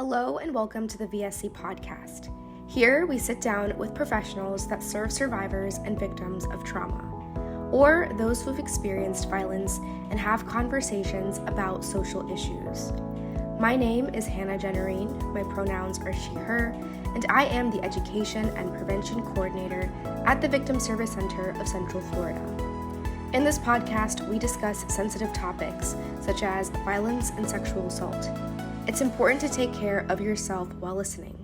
Hello and welcome to the VSC podcast. Here we sit down with professionals that serve survivors and victims of trauma, or those who've experienced violence and have conversations about social issues. My name is Hannah Jennerine, my pronouns are she, her, and I am the Education and Prevention Coordinator at the Victim Service Center of Central Florida. In this podcast, we discuss sensitive topics such as violence and sexual assault. It's important to take care of yourself while listening.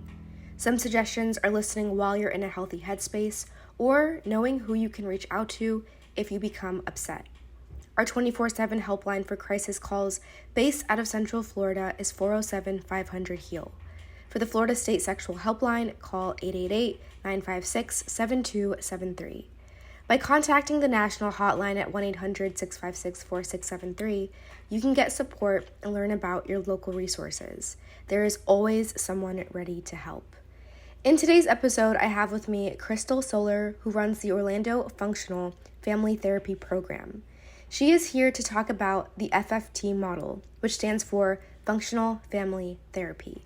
Some suggestions are listening while you're in a healthy headspace or knowing who you can reach out to if you become upset. Our 24/7 helpline for crisis calls based out of Central Florida is 407-500-HEAL. For the Florida State Sexual Helpline, call 888-956-7273. By contacting the national hotline at 1-800-656-4673, you can get support and learn about your local resources. There is always someone ready to help. In today's episode, I have with me Kristal Soler, who runs the Orlando Functional Family Therapy Program. She is here to talk about the FFT model, which stands for Functional Family Therapy.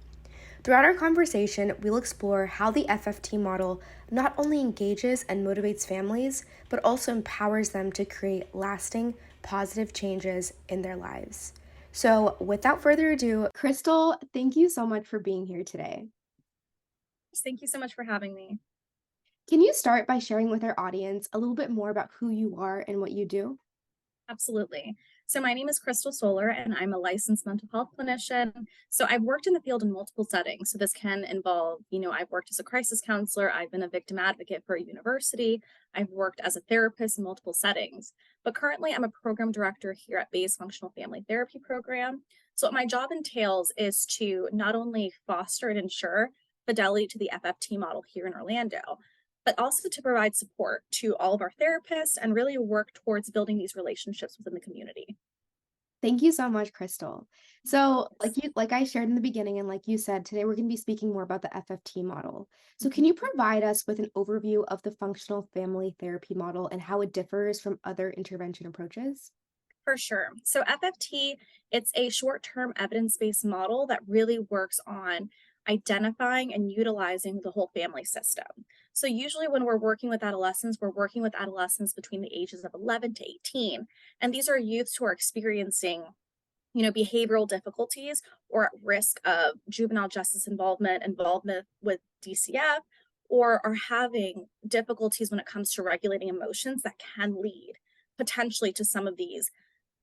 Throughout our conversation, we'll explore how the FFT model not only engages and motivates families, but also empowers them to create lasting, positive changes in their lives. So without further ado, Kristal, thank you so much for being here today. Thank you so much for having me. Can you start by sharing with our audience a little bit more about who you are and what you do? Absolutely. So my name is Kristal Soler, and I'm a licensed mental health clinician. So I've worked in the field in multiple settings. So this can involve, I've worked as a crisis counselor, I've been a victim advocate for a university, I've worked as a therapist in multiple settings. But currently I'm a program director here at Bay's Functional Family Therapy Program. So what my job entails is to not only foster and ensure fidelity to the FFT model here in Orlando, but also to provide support to all of our therapists and really work towards building these relationships within the community. Thank you so much, Kristal. So like I shared in the beginning, and like you said, today we're going to be speaking more about the FFT model. So can you provide us with an overview of the functional family therapy model and how it differs from other intervention approaches? For sure. So FFT, it's a short-term evidence-based model that really works on identifying and utilizing the whole family system. So usually when we're working with adolescents, we're working with adolescents between the ages of 11 to 18. And these are youths who are experiencing behavioral difficulties or at risk of juvenile justice involvement with DCF, or are having difficulties when it comes to regulating emotions that can lead potentially to some of these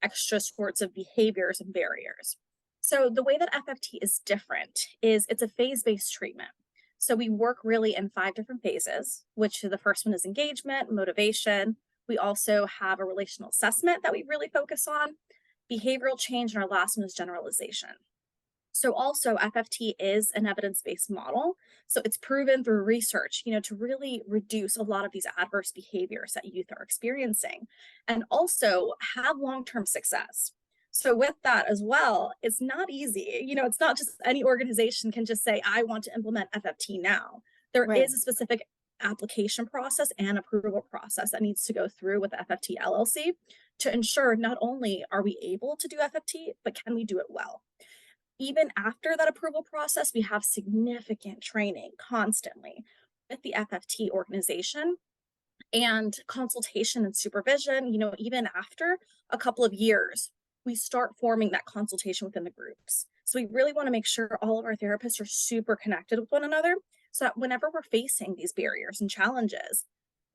extra sorts of behaviors and barriers. So the way that FFT is different is it's a phase-based treatment. So we work really in 5 different phases, which the first one is engagement, motivation. We also have a relational assessment that we really focus on, behavioral change, and our last one is generalization. So also FFT is an evidence-based model. So it's proven through research, to really reduce a lot of these adverse behaviors that youth are experiencing and also have long-term success. So with that as well, it's not easy. It's not just any organization can just say, I want to implement FFT now. There Right. is a specific application process and approval process that needs to go through with the FFT LLC to ensure not only are we able to do FFT, but can we do it well? Even after that approval process, we have significant training constantly with the FFT organization and consultation and supervision. Even after a couple of years, we start forming that consultation within the groups. So we really want to make sure all of our therapists are super connected with one another so that whenever we're facing these barriers and challenges,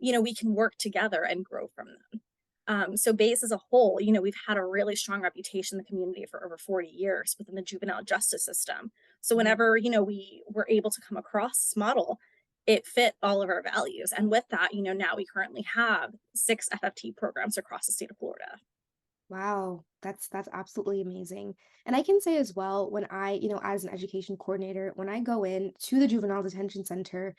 we can work together and grow from them. So Bayes as a whole, we've had a really strong reputation in the community for over 40 years within the juvenile justice system. So whenever, we were able to come across this model, it fit all of our values. And with that, now we currently have 6 FFT programs across the state of Florida. Wow, that's absolutely amazing. And I can say as well, when I, as an education coordinator, when I go in to the juvenile detention center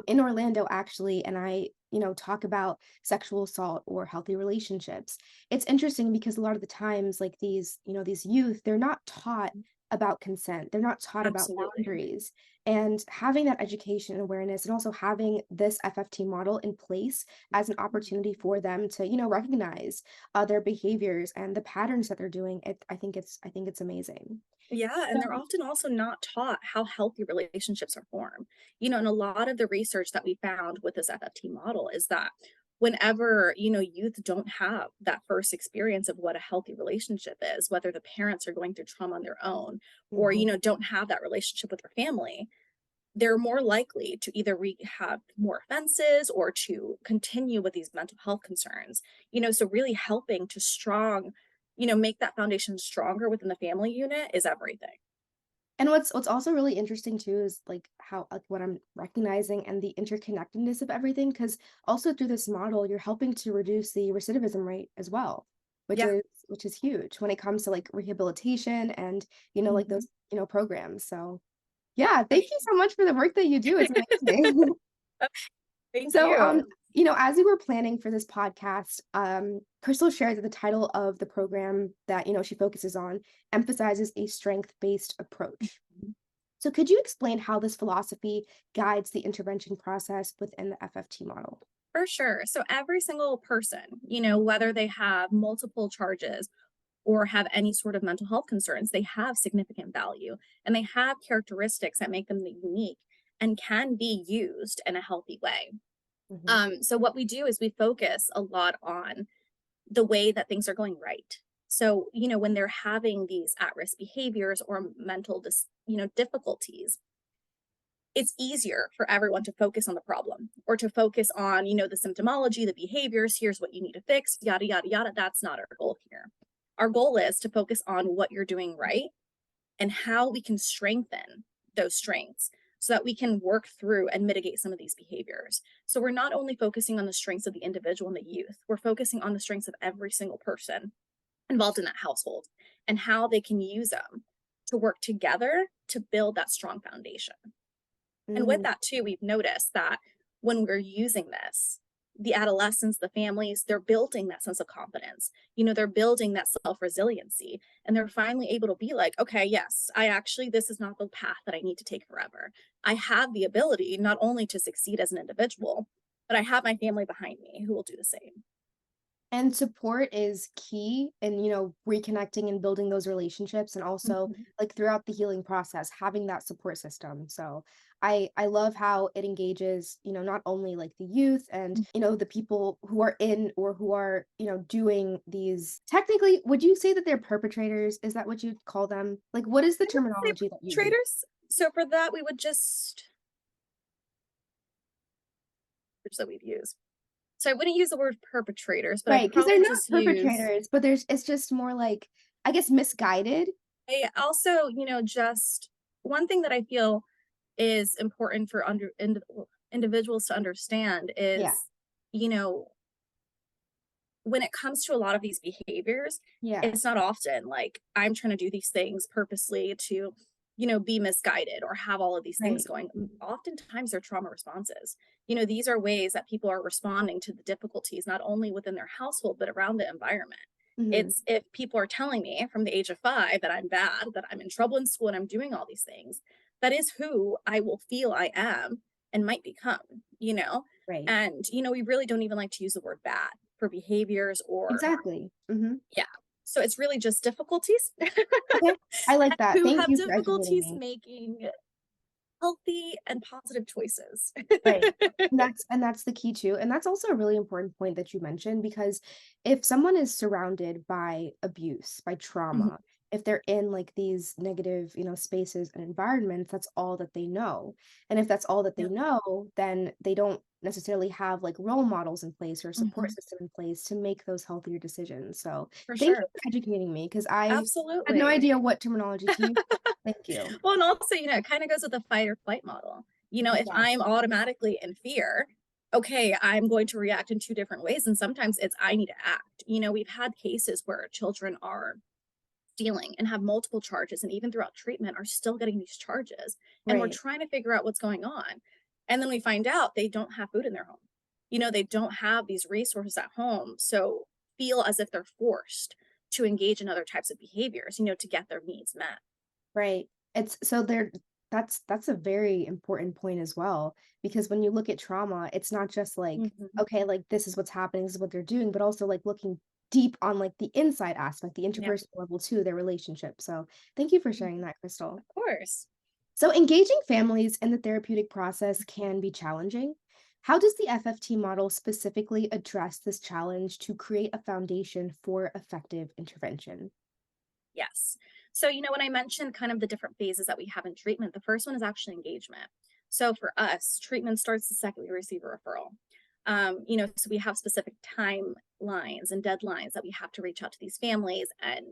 in Orlando, actually, and I, talk about sexual assault or healthy relationships, it's interesting because a lot of the times, like these youth, they're not taught about consent. They're not taught about Absolutely. boundaries. And having that education and awareness and also having this FFT model in place as an opportunity for them to, recognize their behaviors and the patterns that they're doing, I think it's amazing. Yeah, and they're So, often also not taught how healthy relationships are formed. And a lot of the research that we found with this FFT model is that whenever, youth don't have that first experience of what a healthy relationship is, whether the parents are going through trauma on their own or, mhm. don't have that relationship with their family, they're more likely to either have more offenses or to continue with these mental health concerns. So really helping to make that foundation stronger within the family unit is everything. And what's also really interesting too is like how like what I'm recognizing and the interconnectedness of everything, because also through this model, you're helping to reduce the recidivism rate as well, which Yeah. is huge when it comes to like rehabilitation and like Mhm. those programs. So yeah, For thank you so much for the work that you do. It's amazing. Thank So, you. as we were planning for this podcast, Crystal shared that the title of the program that, she focuses on emphasizes a strength-based approach. Mhm. So, could you explain how this philosophy guides the intervention process within the FFT model? For sure. So every single person, whether they have multiple charges or have any sort of mental health concerns, they have significant value and they have characteristics that make them unique and can be used in a healthy way. Hmm. So what we do is we focus a lot on the way that things are going right. So, when they're having these at-risk behaviors or mental difficulties, it's easier for everyone to focus on the problem or to focus on, the symptomology, the behaviors, here's what you need to fix, yada, yada, yada. That's not our goal here. Our goal is to focus on what you're doing right and how we can strengthen those strengths so that we can work through and mitigate some of these behaviors. So we're not only focusing on the strengths of the individual and the youth, we're focusing on the strengths of every single person involved in that household and how they can use them to work together to build that strong foundation. And with Mm, that too, we've noticed that when we're using this, the adolescents, the families, they're building that sense of confidence. They're building that self resiliency and they're finally able to be like, okay, yes, this is not the path that I need to take forever. I have the ability not only to succeed as an individual, but I have my family behind me who will do the same. and support is key in, reconnecting and building those relationships and also Mhm. like throughout the healing process, having that support system. So I love how it engages, not only like the youth and, the people who are in or who are, doing these technically, would you say that they're perpetrators? Is that what you'd call them? Like what is the I wouldn't say terminology that you use? traders. So for that, we would just, which that we've used. So I wouldn't use the word perpetrators, but I'd Right, because they're probably not just use perpetrators, but it's just more like, I guess, misguided. I also, just one thing that I feel is important for individuals to understand Yeah. is, you know, when it comes to a lot of these behaviors, Yeah. it's not often like I'm trying to do these things purposely to, be misguided or have all of these things Right. going. Oftentimes they're trauma responses. These are ways that people are responding to the difficulties, not only within their household, but around the environment. Mhm. It's if people are telling me from the age of 5 that I'm bad, that I'm in trouble in school and I'm doing all these things, that is who I will feel I am and might become. Right. And, we really don't even like to use the word bad for behaviors or, Exactly. Mhm. yeah. So it's really just difficulties Okay. I like that. who Thank have you for educating difficulties me. making healthy and positive choices. Right. And that's the key too. And that's also a really important point that you mentioned because if someone is surrounded by abuse, by Mhm. trauma, if they're in like these negative, spaces and environments, that's all that they know. And if that's all that they Yeah. know, then they don't necessarily have like role models in place or support Mhm. system in place to make those healthier decisions. So For thank you sure. for educating me because I had no Absolutely. idea what terminology to use. Thank you. Well, and also, it kind of goes with the fight or flight model. If I'm Yes. automatically in fear, okay, I'm going to react in two different ways. And sometimes it's I need to act. We've had cases where children are stealing and have multiple charges, and even throughout treatment are still getting these charges. And we're Right. trying to figure out what's going on. And then we find out they don't have food in their home. They don't have these resources at home. So feel as if they're forced to engage in other types of behaviors, to get their needs met. Right. It's so there that's a very important point as well because when you look at trauma, it's not just like, Mhm. okay, like this is what's happening, this is what they're doing, but also like looking deep on like the inside aspect, the Yeah, interpersonal level too, their relationship. So thank you for of sharing that, Crystal. course. So engaging families in the therapeutic process can be challenging. How does the FFT model specifically address this challenge to create a foundation for effective intervention? Yes. So, when I mentioned kind of the different phases that we have in treatment, the first one is actually engagement. So, for us, treatment starts the second we receive a referral. So we have specific timelines and deadlines that we have to reach out to these families and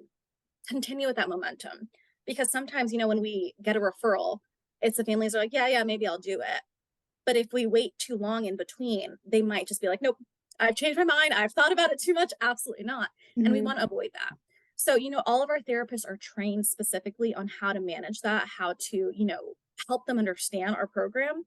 continue with that momentum. Because sometimes, when we get a referral, it's the families are like, yeah, yeah, maybe I'll do it. But if we wait too long in between, they might just be like, nope, I've changed my mind. I've thought about it too much. Absolutely not. And we Mhm. want to avoid that. So, all of our therapists are trained specifically on how to manage that, how to, help them understand our program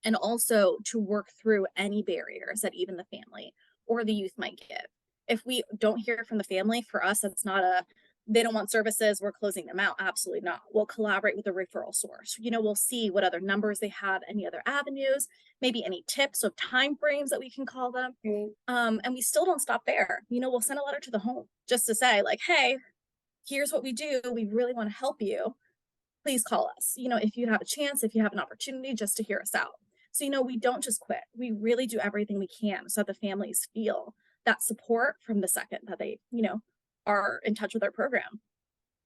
and also to work through any barriers that even the family or the youth might give. If we don't hear from the family, for us, it's not a they don't want services, we're closing them out. Absolutely not. We'll collaborate with the referral source. We'll see what other numbers they have, any other avenues, maybe any tips of time frames that we can call them. Right. And we still don't stop there. We'll send a letter to the home just to say, like, hey, here's what we do. We really want to help you, please call us, if you have a chance, if you have an opportunity, just to hear us out. So, we don't just quit. We really do everything we can so that the families feel that support from the second that they, are in touch with our program.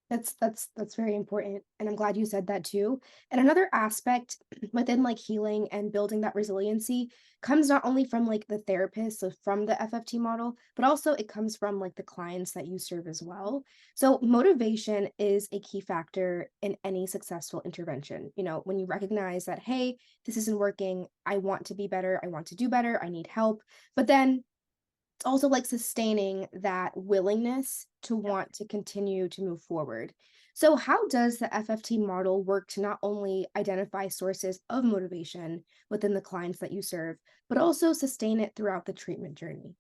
That's very important, and I'm glad you said that too. And another aspect within like healing and building that resiliency comes not only from like the therapist, so from the FFT model, but also it comes from like the clients that you serve as well. So motivation is a key factor in any successful intervention. When you recognize that, hey, this isn't working, I want to be better, I want to do better, I need help, but then it's also like sustaining that willingness to Yep. want to continue to move forward. So, how does the FFT model work to not only identify sources of motivation within the clients that you serve, but also sustain it throughout the treatment journey?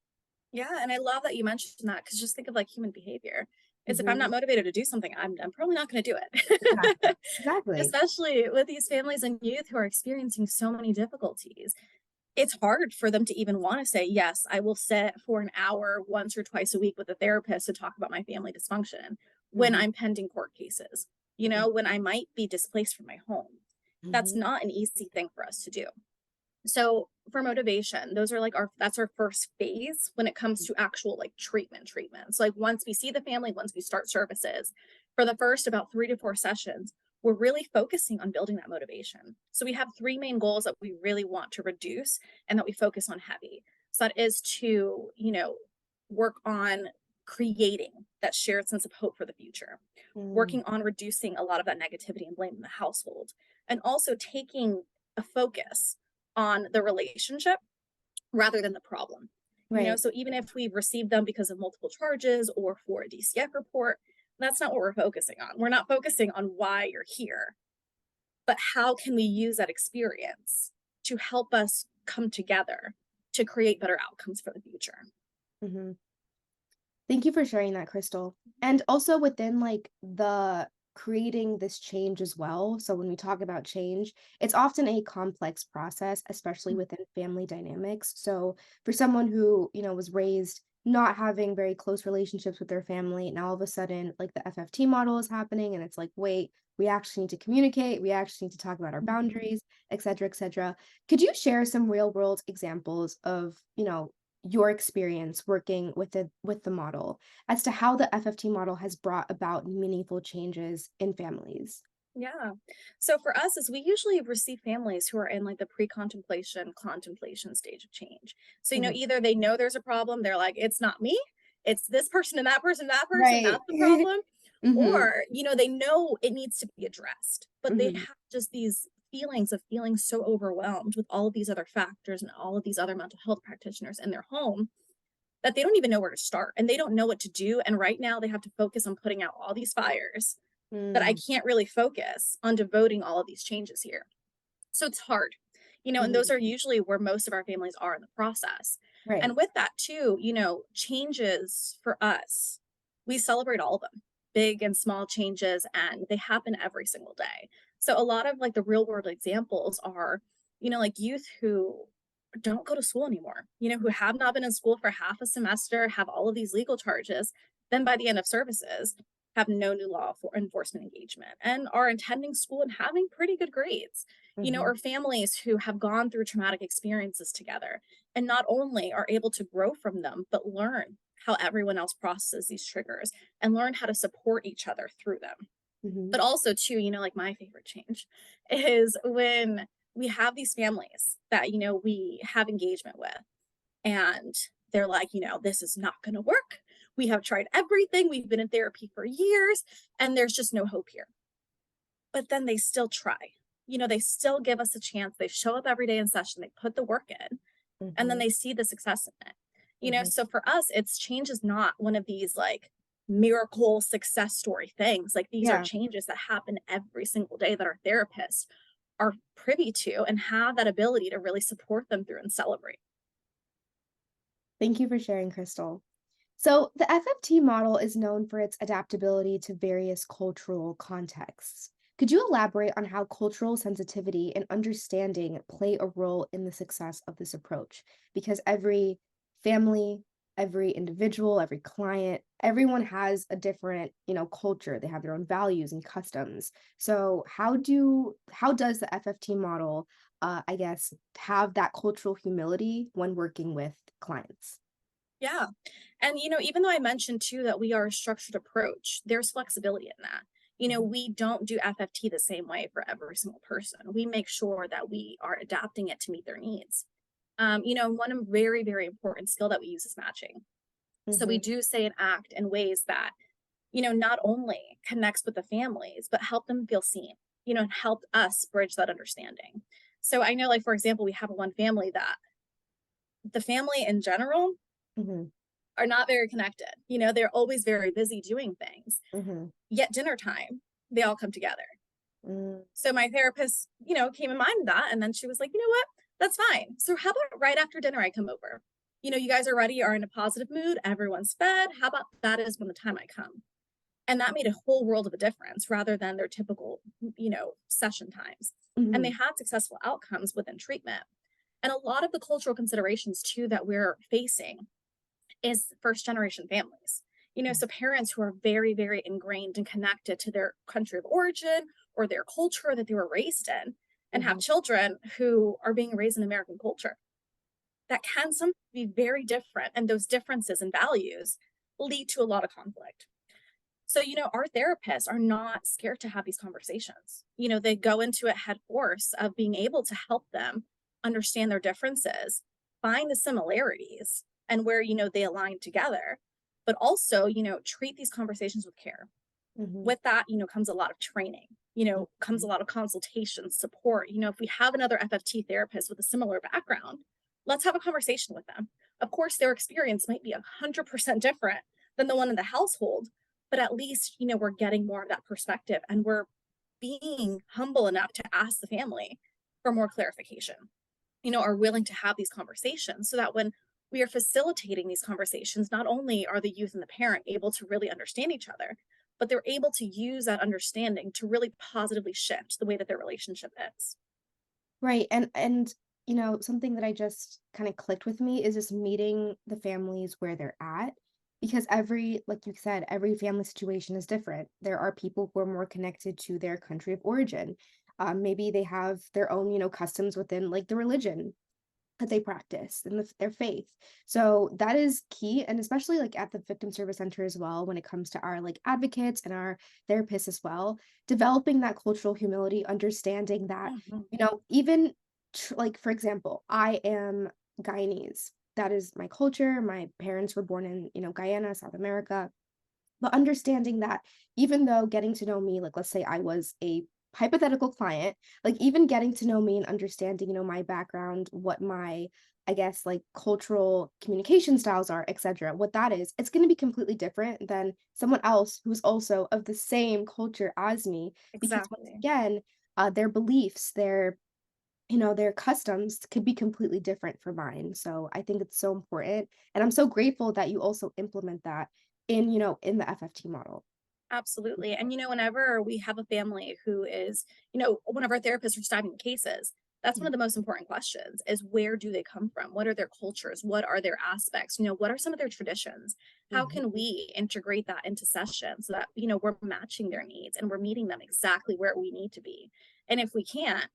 Yeah. And I love that you mentioned that because just think of like human behavior. Is if I'm Hmm. not motivated to do something, I'm probably not going to do Exactly. it. Exactly. Especially with these families and youth who are experiencing so many difficulties. It's hard for them to even want to say, yes, I will sit for an hour once or twice a week with a therapist to talk about my family dysfunction when Hmm. I'm pending court cases, when I might be displaced from my home. That's Hmm. not an easy thing for us to do. So for motivation, those are like that's our first phase when it comes to actual like treatment. So like once we see the family, once we start services, for the first about 3 to 4 sessions, we're really focusing on building that motivation. So we have three main goals that we really want to reduce and that we focus on heavy. So that is to, work on creating that shared sense of hope for the future, Hmm. working on reducing a lot of that negativity and blame in the household, and also taking a focus on the relationship rather than the problem. Right. So even if we've received them because of multiple charges or for a DCF report, that's not what we're focusing on. We're not focusing on why you're here, but how can we use that experience to help us come together to create better outcomes for the future? Hmm. Thank you for sharing that, Crystal. And also within like the creating this change as well. So when we talk about change, it's often a complex process, especially within family dynamics. So for someone who, was raised not having very close relationships with their family, and all of a sudden like the FFT model is happening and it's like, wait, we actually need to communicate, we actually need to talk about our boundaries, et cetera, et cetera. Could you share some real world examples of, your experience working with the model as to how the FFT model has brought about meaningful changes in families. Yeah. So for us, is we usually receive families who are in like the contemplation stage of change. So, Mhm. either they know there's a problem, they're like, it's not me, it's this person and that person, Right. that's the problem. Mhm, Or, they know it needs to be addressed, but they mhm, have just these feelings of feeling so overwhelmed with all of these other factors and all of these other mental health practitioners in their home that they don't even know where to start and they don't know what to do. And right now they have to focus on putting out all these fires that I mm, can't really focus on devoting all of these changes here. So it's hard, and mhm, those are usually where most of our families are in the process. right, And with that, too, changes for us, we celebrate all of them, big and small changes, and they happen every single day. So a lot of like the real world examples are, like youth who don't go to school anymore, who have not been in school for half a semester, have all of these legal charges, then by the end of services, have no new law for enforcement engagement and are attending school and having pretty good grades, Hmm. or families who have gone through traumatic experiences together and not only are able to grow from them, but learn how everyone else processes these triggers and learn how to support each other through them. Hmm. But also too, like my favorite change is when we have these families that, we have engagement with and they're like, this is not going to work. We have tried everything. We've been in therapy for years and there's just no hope here. But then they still try. They still give us a chance. They show up every day in session. They put the work in and then Hmm. they see the success in it. Hmm. So for us, it's change is not one of these like miracle success story things. Like these are Yeah. changes that happen every single day that our therapists are privy to and have that ability to really support them through and celebrate. Thank you for sharing, Crystal. So, the FFT model is known for its adaptability to various cultural contexts. Could you elaborate on how cultural sensitivity and understanding play a role in the success of this approach? Because every family, every individual, every client, everyone has a different, culture. They have their own values and customs. So, how does the FFT model, I guess, have that cultural humility when working with clients? Yeah. And, even though I mentioned too that we are a structured approach, there's flexibility in that. Mhm. We don't do FFT the same way for every single person. We make sure that we are adapting it to meet their needs. One very, very important skill that we use is matching. So we Mhm. do say and act in ways that, not only connects with the families, but help them feel seen, and help us bridge that understanding. So I know, like, for example, we have one family that the family in general Mhm. are not very connected. They're always very busy doing things. Mhm. Yet dinner time, they all come together. Mm. So my therapist, came in mind of that. And then she was like, you know what? That's fine. So how about right after dinner I come over? You guys already are in a positive mood. Everyone's fed. How about that is when the time I come? And that made a whole world of a difference rather than their typical, session times. And they Mhm. had successful outcomes within treatment. And a lot of the cultural considerations too that we're facing is first generation families. So parents who are very, very ingrained and connected to their country of origin or their culture that they were raised in, and have Mhm. children who are being raised in American culture. That can sometimes be very different. And those differences in values lead to a lot of conflict. So, our therapists are not scared to have these conversations. They go into it head force of being able to help them understand their differences, find the similarities and where, they align together, but also, treat these conversations with care. Mhm. With that, comes a lot of training, comes a Mhm. lot of consultation, support. If we have another FFT therapist with a similar background, let's have a conversation with them. Of course, their experience might be 100% different than the one in the household, but at least, we're getting more of that perspective and we're being humble enough to ask the family for more clarification, are willing to have these conversations so that when we are facilitating these conversations, not only are the youth and the parent able to really understand each other, but they're able to use that understanding to really positively shift the way that their relationship is. Right, and, something that I just kinda clicked with me is just meeting the families where they're at, because like you said, every family situation is different. There are people who are more connected to their country of origin. Maybe they have their own, customs within, like, the religion that they practice and their faith. So that is key. And especially like at the victim service center as well, when it comes to our like advocates and our therapists as well, developing that cultural humility, understanding that, Mhm. even like, for example, I am Guyanese. That is my culture. My parents were born in, Guyana, South America. But understanding that even though getting to know me, like, let's say I was a hypothetical client, like, even getting to know me and understanding, my background, what my, I guess, like, cultural communication styles are, etc., what that is, it's going to be completely different than someone else who's also of the same culture as me. Because once Exactly. again, their beliefs, their customs could be completely different from mine. So I think it's so important. And I'm so grateful that you also implement that in the FFT model. Absolutely. And, whenever we have a family who is, one of our therapists are starting cases, That's one of the most important questions is where do they come from? What are their cultures? What are their aspects? What are some of their traditions? How can Mhm. we integrate that into session so that, we're matching their needs and we're meeting them exactly where we need to be? And if we can't,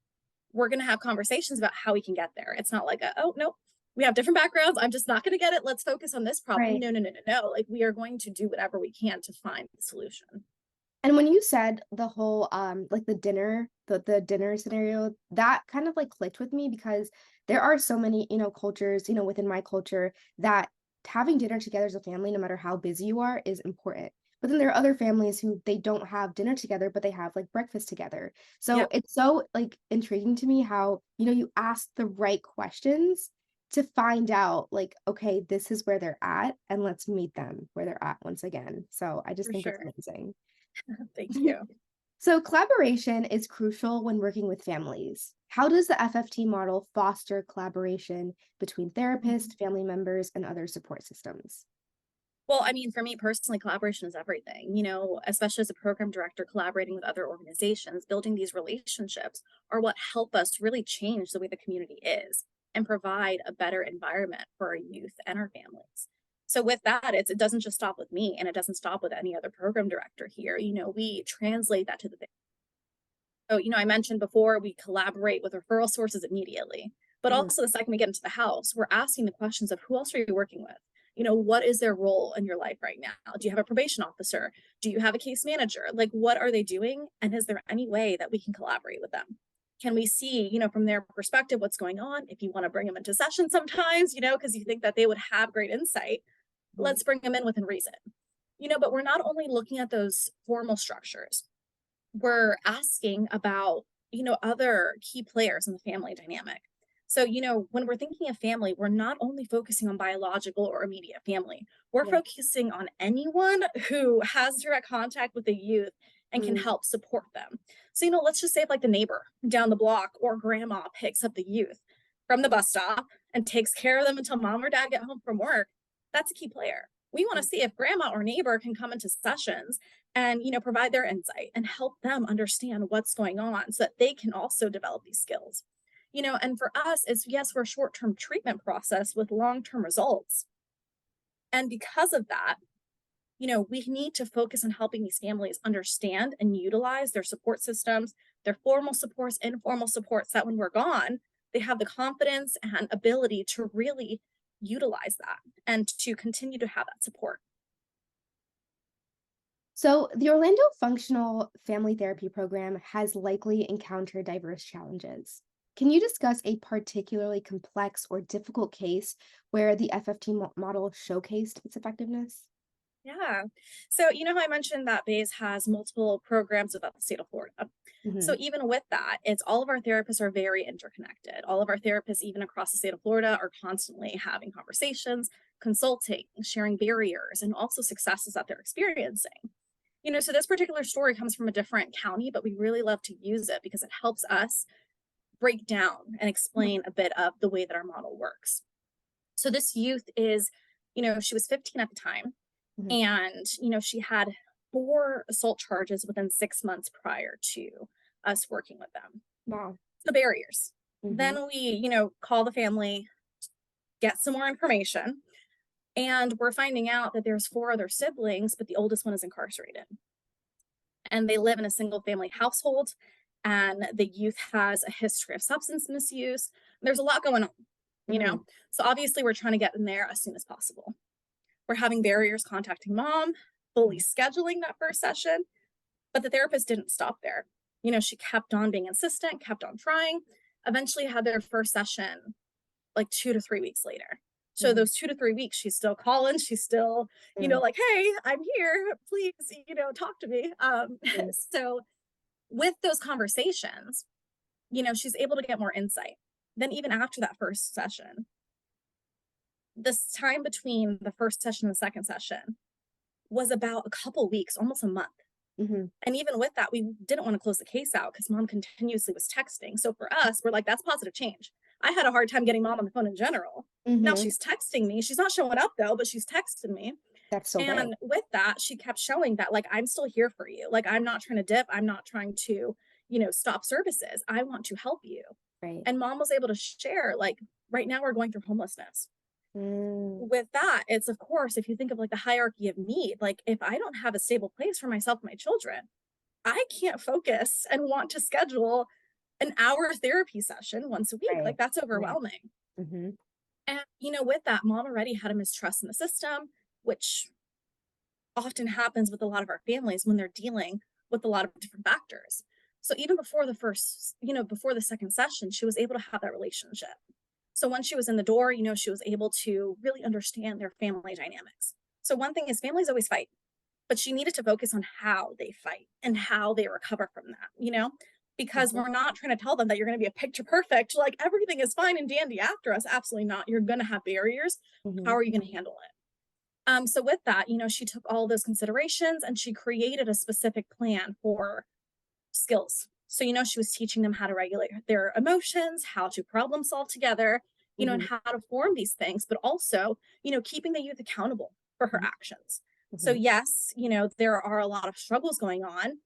we're going to have conversations about how we can get there. It's not like, oh, no, we have different backgrounds. I'm just not going to get it. Let's focus on this problem. Right. No, no, no, no, no. Like we are going to do whatever we can to find the solution. And when you said the whole, like the dinner scenario, that kind of like clicked with me because there are so many, cultures, within my culture that having dinner together as a family, no matter how busy you are, is important. But then there are other families who they don't have dinner together, but they have like breakfast together. So Yep, it's so like intriguing to me how, you ask the right questions to find out like, okay, this is where they're at, and let's meet them where they're at once again. So I just for think it's sure. amazing. Thank you. So, collaboration is crucial when working with families. How does the FFT model foster collaboration between therapists, family members, and other support systems? Well, I mean, for me personally, collaboration is everything, especially as a program director, collaborating with other organizations, building these relationships are what help us really change the way the community is and provide a better environment for our youth and our families. So with that, it doesn't just stop with me and it doesn't stop with any other program director here. We translate that to the so, I mentioned before we collaborate with referral sources immediately, but Mhm. also the second we get into the house, we're asking the questions of who else are you working with? What is their role in your life right now? Do you have a probation officer? Do you have a case manager? Like, what are they doing? And is there any way that we can collaborate with them? Can we see, from their perspective, what's going on? If you want to bring them into session sometimes, because you think that they would have great insight, Mhm. let's bring them in within reason. But we're not only looking at those formal structures, we're asking about, other key players in the family dynamic. So, when we're thinking of family, we're not only focusing on biological or immediate family, we're Yeah. focusing on anyone who has direct contact with the youth and can Mm. help support them. So, let's just say if like the neighbor down the block or grandma picks up the youth from the bus stop and takes care of them until mom or dad get home from work, that's a key player. We want to see if grandma or neighbor can come into sessions and provide their insight and help them understand what's going on so that they can also develop these skills. And for us, it's yes, we're a short-term treatment process with long-term results. And because of that, we need to focus on helping these families understand and utilize their support systems, their formal supports, informal supports, that when we're gone, they have the confidence and ability to really utilize that and to continue to have that support. So, the Orlando Functional Family Therapy Program has likely encountered diverse challenges. Can you discuss a particularly complex or difficult case where the FFT model showcased its effectiveness? Yeah. So, how I mentioned that Bays has multiple programs without the state of Florida. So, Hmm. even with that, it's all of our therapists are very interconnected. All of our therapists, even across the state of Florida, are constantly having conversations, consulting, sharing barriers, and also successes that they're experiencing. So this particular story comes from a different county, but we really love to use it because it helps us break down and explain a bit of the way that our model works. So this youth is, she was 15 at the time Hmm. and, she had 4 assault charges within 6 months prior to us working with them. Wow. The barriers. Hmm. Then we, call the family, get some more information, and we're finding out that there's 4 other siblings, but the oldest one is incarcerated. And they live in a single family household, and the youth has a history of substance misuse. There's a lot going on, you Hmm. know? So obviously, we're trying to get in there as soon as possible. We're having barriers contacting mom, fully scheduling that first session, but the therapist didn't stop there. She kept on being insistent, kept on trying, eventually had their first session like 2 to 3 weeks later. So Hmm. those 2 to 3 weeks, she's still calling. She's still, Hmm. like, hey, I'm here. Please, talk to me. Hmm. So with those conversations, she's able to get more insight. Then even after that first session, this time between the first session and the second session was about a couple weeks, almost a month. Hmm. And even with that, we didn't want to close the case out because mom continuously was texting. So for us, we're like, that's positive change. I had a hard time getting mom on the phone in general. Now Hmm. she's texting me. She's not showing up though, but she's texting me. That's so big. And with that, she kept showing that, like, I'm still here for you. Like, I'm not trying to dip. I'm not trying to, stop services. I want to help you. Right. And mom was able to share, like, right now we're going through homelessness. Mm, With that, it's, of course, if you think of like the hierarchy of need, like if I don't have a stable place for myself and my children, I can't focus and want to schedule an hour therapy session once a week. right. Like that's Right. overwhelming. Mm-hmm. And, with that, mom already had a mistrust in the system, which often happens with a lot of our families when they're dealing with a lot of different factors. So even before the first, before the second session, she was able to have that relationship. So once she was in the door, she was able to really understand their family dynamics. So one thing is families always fight, but she needed to focus on how they fight and how they recover from that, because Mm-hmm. we're not trying to tell them that you're going to be a picture perfect, like everything is fine and dandy after us. Absolutely not. You're going to have barriers. Mm-hmm. How are you going to handle it? So with that, she took all those considerations and she created a specific plan for skills. So, she was teaching them how to regulate their emotions, how to problem solve together, and Mm-hmm. how to form these things, but also, keeping the youth accountable for her actions. So, Mm-hmm. yes, there are a lot of struggles going on.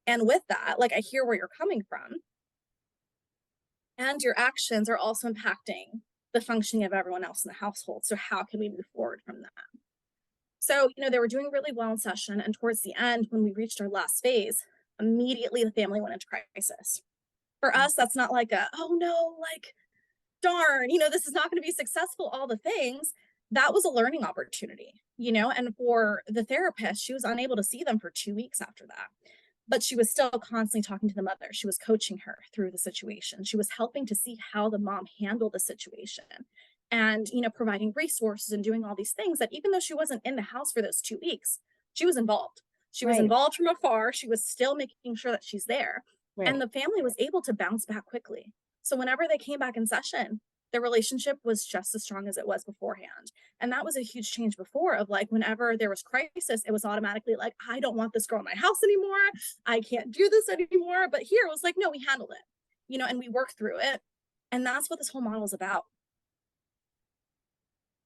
And with that, like, I hear where you're coming from. And your actions are also impacting the functioning of everyone else in the household. So, how can we move forward from that? So, they were doing really well in session. And towards the end, when we reached our last phase, immediately the family went into crisis. For us, that's not like a, oh no, like, darn, this is not going to be successful, all the things. That was a learning opportunity, and for the therapist, she was unable to see them for 2 weeks after that. But she was still constantly talking to the mother. She was coaching her through the situation. She was helping to see how the mom handled the situation and, providing resources and doing all these things that even though she wasn't in the house for those 2 weeks, she was involved. She was Right. involved from afar. She was still making sure that she's there. And Right. the family was able to bounce back quickly. So whenever they came back in session, their relationship was just as strong as it was beforehand. And that was a huge change before of like whenever there was crisis, it was automatically like, I don't want this girl in my house anymore. I can't do this anymore. But here it was like, no, we handled it, and we worked through it. And that's what this whole model is about.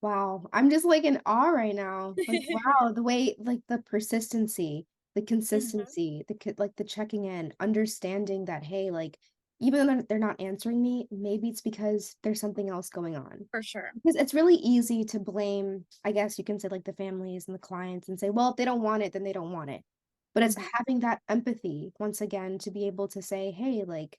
Wow. I'm just like in awe right now. Like, wow, the way, like the persistency, the Mhm. consistency, like the checking in, understanding that, hey, like, even though they're not answering me, maybe it's because there's something else going on. For sure. Because it's really easy to blame, I guess you can say like the families and the clients and say, well, if they don't want it, then they don't want it. But it's Mhm. having that empathy once again to be able to say, hey, like,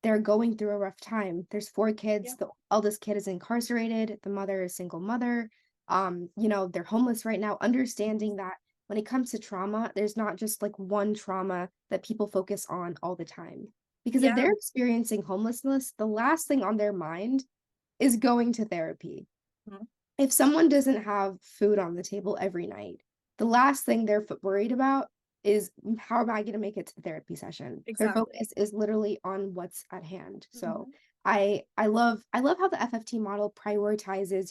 they're going through a rough time. There's 4 kids. Yeah. The eldest kid is incarcerated. The mother is single mother. They're homeless right now. Understanding that when it comes to trauma, there's not just like one trauma that people focus on all the time. Because if Yeah. they're experiencing homelessness, the last thing on their mind is going to therapy. Mhm. If someone doesn't have food on the table every night, the last thing they're worried about is how am I going to make it to the therapy session? Their Exactly. focus is literally on what's at hand. So Mhm. I love how the FFT model prioritizes,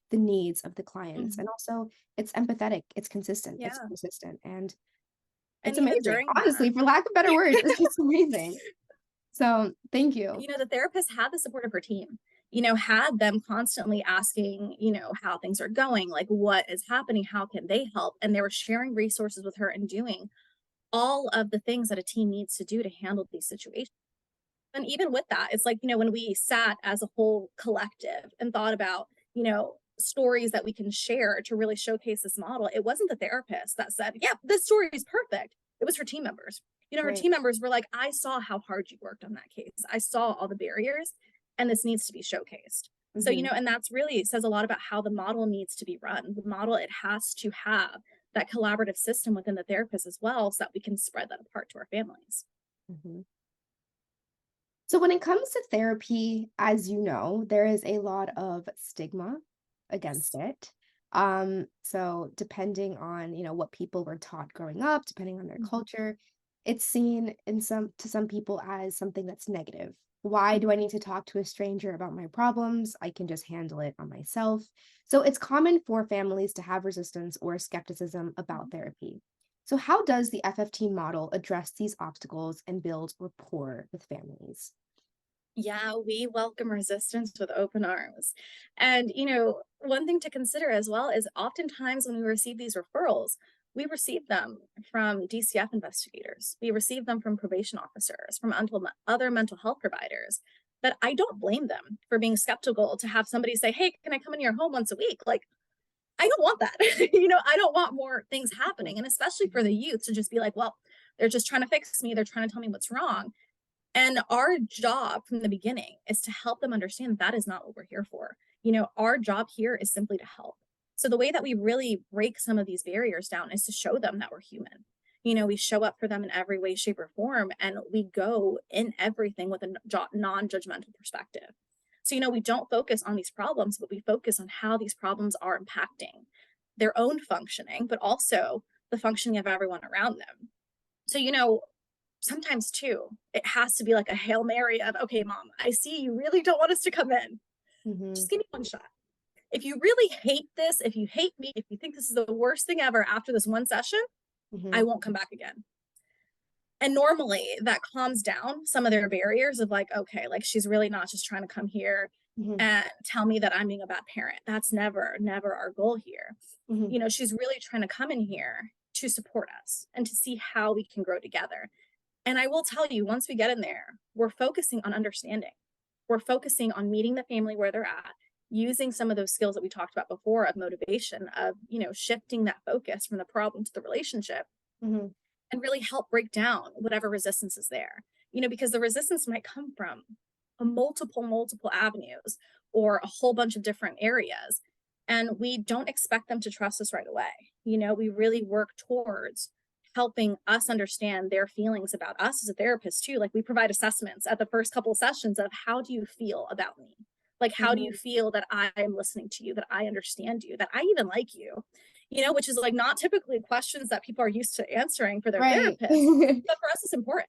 the needs of the clients, and Mhm. also it's empathetic, it's consistent, it's Yeah. persistent, and And it's even amazing. during that, Honestly, for lack of better words, it's just amazing. So thank you. the therapist had the support of her team, had them constantly asking, how things are going, like what is happening, how can they help? And they were sharing resources with her and doing all of the things that a team needs to do to handle these situations. And even with that, it's like, when we sat as a whole collective and thought about, stories that we can share to really showcase this model, it wasn't the therapist that said, yeah, this story is perfect. It was her team members. Her Right. team members were like, I saw how hard you worked on that case. I saw all the barriers, and this needs to be showcased. So, Hmm. and that's really says a lot about how the model needs to be run. The model, it has to have that collaborative system within the therapist as well, so that we can spread that apart to our families. Hmm. So when it comes to therapy, as you know, there is a lot of stigma against Yes. it. So depending on, what people were taught growing up, depending on their Mhm. culture, it's seen in some people as something that's negative. Why do I Mhm. need to talk to a stranger about my problems? I can just handle it on myself. So it's common for families to have resistance or skepticism about Mhm. therapy. So how does the FFT model address these obstacles and build rapport with families? Yeah, we welcome resistance with open arms. And, one thing to consider as well is oftentimes when we receive these referrals, We receive them from DCF investigators. We receive them from probation officers, from other mental health providers. But I don't blame them for being skeptical to have somebody say, hey, can I come into your home once a week? Like, I don't want that. I don't want more things happening. And especially for the youth to just be like, well, they're just trying to fix me. They're trying to tell me what's wrong. And our job from the beginning is to help them understand that is not what we're here for. Our job here is simply to help. So the way that we really break some of these barriers down is to show them that we're human. We show up for them in every way, shape, or form, and we go in everything with a non-judgmental perspective. So, we don't focus on these problems, but we focus on how these problems are impacting their own functioning, but also the functioning of everyone around them. So, sometimes too, it has to be like a Hail Mary of, okay, mom, I see you really don't want us to come in. Just give me one shot. If you really hate this, if you hate me, if you think this is the worst thing ever after this one session, I won't come back again. And normally that calms down some of their barriers of like, okay, like she's really not just trying to come here and tell me that I'm being a bad parent. That's never our goal here. She's really trying to come in here to support us and to see how we can grow together. And I will tell you, once we get in there, we're focusing on understanding. We're focusing on meeting the family where they're at, using some of those skills that we talked about before of motivation, of, shifting that focus from the problem to the relationship. And really help break down whatever resistance is there, because the resistance might come from multiple avenues or a whole bunch of different areas. And we don't expect them to trust us right away. We really work towards helping us understand their feelings about us as a therapist too. Like we provide assessments at the first couple of sessions of how do you feel about me? Like, how do you feel that I am listening to you, that I understand you, that I even like you? Which is like not typically questions that people are used to answering for their therapist, but for us, it's important,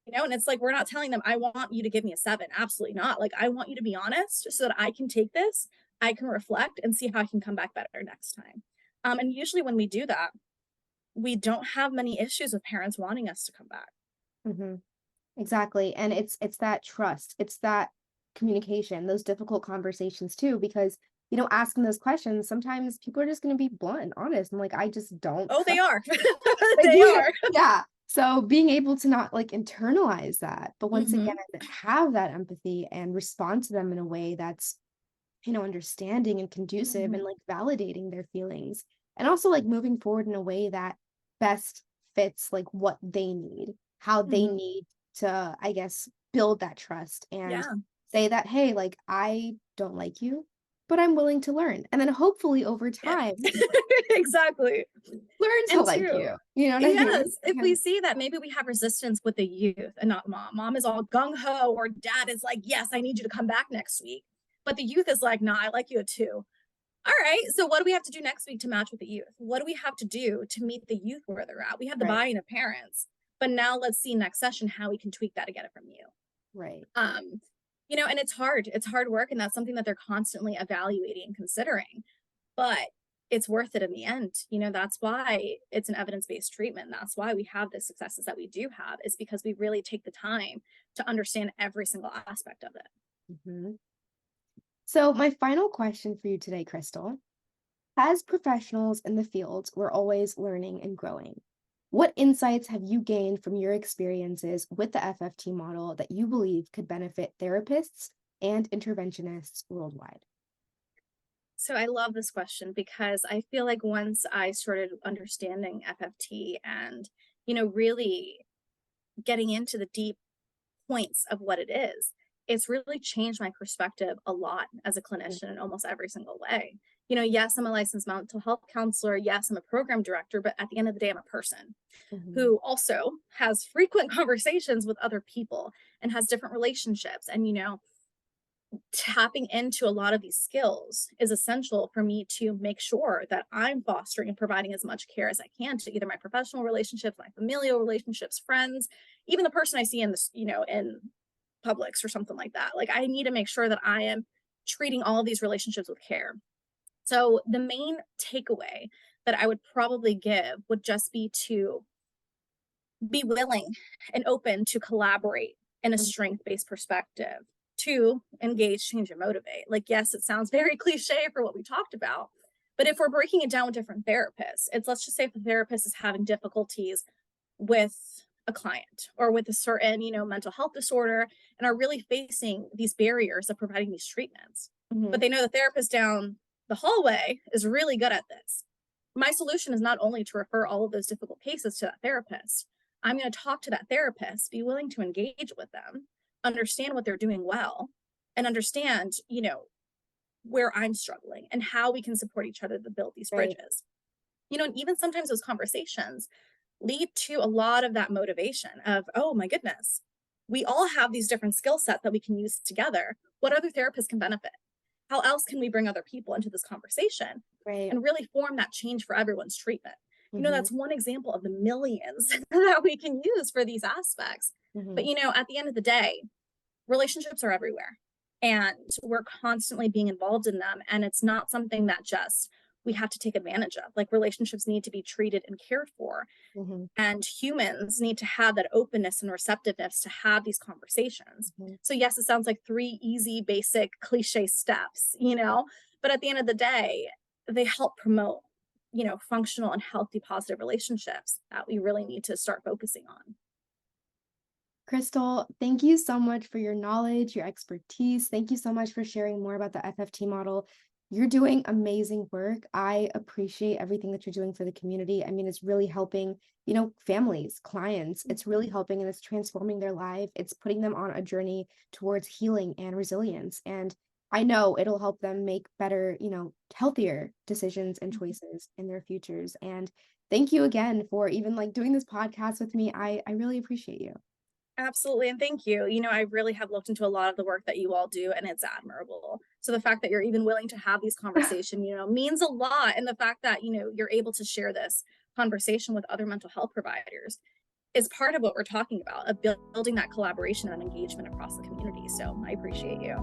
and it's like, we're not telling them, I want you to give me a 7. Absolutely not. Like, I want you to be honest so that I can take this, I can reflect and see how I can come back better next time. And usually when we do that, we don't have many issues with parents wanting us to come back. Exactly. And it's that trust, it's that communication, those difficult conversations too, because asking those questions, sometimes people are just going to be blunt and honest. I'm like, I just don't. Oh, they are. They are. Yeah. So being able to not like internalize that, but once again, have that empathy and respond to them in a way that's, understanding and conducive and like validating their feelings, and also like moving forward in a way that best fits like what they need, how they need to, I guess, build that trust and say that, hey, like, I don't like you, but I'm willing to learn. And then hopefully over time, exactly, learn to like you. You know what I mean? If we see that maybe we have resistance with the youth and not mom. Mom is all gung-ho, or dad is like, yes, I need you to come back next week. But the youth is like, nah, I like you too. All right, so what do we have to do next week to match with the youth? What do we have to do to meet the youth where they're at? We have the buy-in of parents, but now let's see next session how we can tweak that to get it from you. Right. And it's hard work, and that's something that they're constantly evaluating and considering, but it's worth it in the end. That's why it's an evidence-based treatment. That's why we have the successes that we do have, is because we really take the time to understand every single aspect of it. So my final question for you today, Kristal, as professionals in the field, we're always learning and growing. What insights have you gained from your experiences with the FFT model that you believe could benefit therapists and interventionists worldwide? So I love this question because I feel like once I started understanding FFT and, really getting into the deep points of what it is, it's really changed my perspective a lot as a clinician in almost every single way. Yes, I'm a licensed mental health counselor. Yes, I'm a program director, but at the end of the day, I'm a person who also has frequent conversations with other people and has different relationships. And, tapping into a lot of these skills is essential for me to make sure that I'm fostering and providing as much care as I can to either my professional relationships, my familial relationships, friends, even the person I see in this, in Publix or something like that. Like, I need to make sure that I am treating all of these relationships with care. So the main takeaway that I would probably give would just be to be willing and open to collaborate in a strength-based perspective, to engage, change, and motivate. Like, yes, it sounds very cliche for what we talked about, But if we're breaking it down with different therapists, let's just say if the therapist is having difficulties with a client or with a certain, mental health disorder, and are really facing these barriers of providing these treatments. But they know the therapist down the hallway is really good at this. My solution is not only to refer all of those difficult cases to that therapist. I'm going to talk to that therapist, be willing to engage with them, understand what they're doing well, and understand, where I'm struggling and how we can support each other to build these bridges. And even sometimes those conversations lead to a lot of that motivation of, oh my goodness, we all have these different skill sets that we can use together. What other therapists can benefit? How else can we bring other people into this conversation and really form that change for everyone's treatment? That's one example of the millions that we can use for these aspects. But, at the end of the day, relationships are everywhere and we're constantly being involved in them. And it's not something that just we have to take advantage of. Like, relationships need to be treated and cared for. And humans need to have that openness and receptiveness to have these conversations. So yes, it sounds like 3 easy, basic, cliche steps, but at the end of the day, they help promote, functional and healthy, positive relationships that we really need to start focusing on. Kristal, thank you so much for your knowledge, your expertise. Thank you so much for sharing more about the FFT model. You're doing amazing work. I appreciate everything that you're doing for the community. I mean, it's really helping, families, clients. It's really helping and it's transforming their life. It's putting them on a journey towards healing and resilience. And I know it'll help them make better, healthier decisions and choices in their futures. And thank you again for even doing this podcast with me. I really appreciate you. Absolutely. And thank you. I really have looked into a lot of the work that you all do, and it's admirable. So the fact that you're even willing to have these conversations, means a lot. And the fact that, you're able to share this conversation with other mental health providers is part of what we're talking about, of building that collaboration and engagement across the community. So I appreciate you.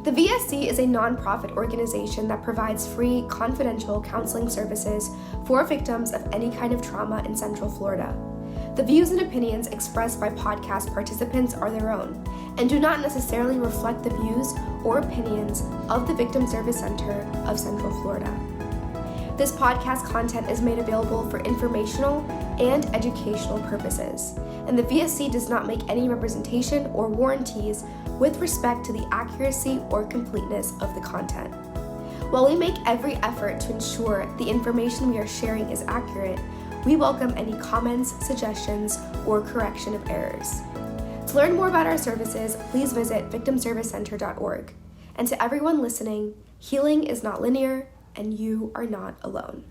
The VSC is a nonprofit organization that provides free, confidential counseling services for victims of any kind of trauma in Central Florida. The views and opinions expressed by podcast participants are their own and do not necessarily reflect the views or opinions of the Victim Service Center of Central Florida. This podcast content is made available for informational and educational purposes, and the VSC does not make any representation or warranties with respect to the accuracy or completeness of the content. While we make every effort to ensure the information we are sharing is accurate, we welcome any comments, suggestions, or correction of errors. To learn more about our services, please visit victimservicecenter.org. And to everyone listening, healing is not linear, and you are not alone.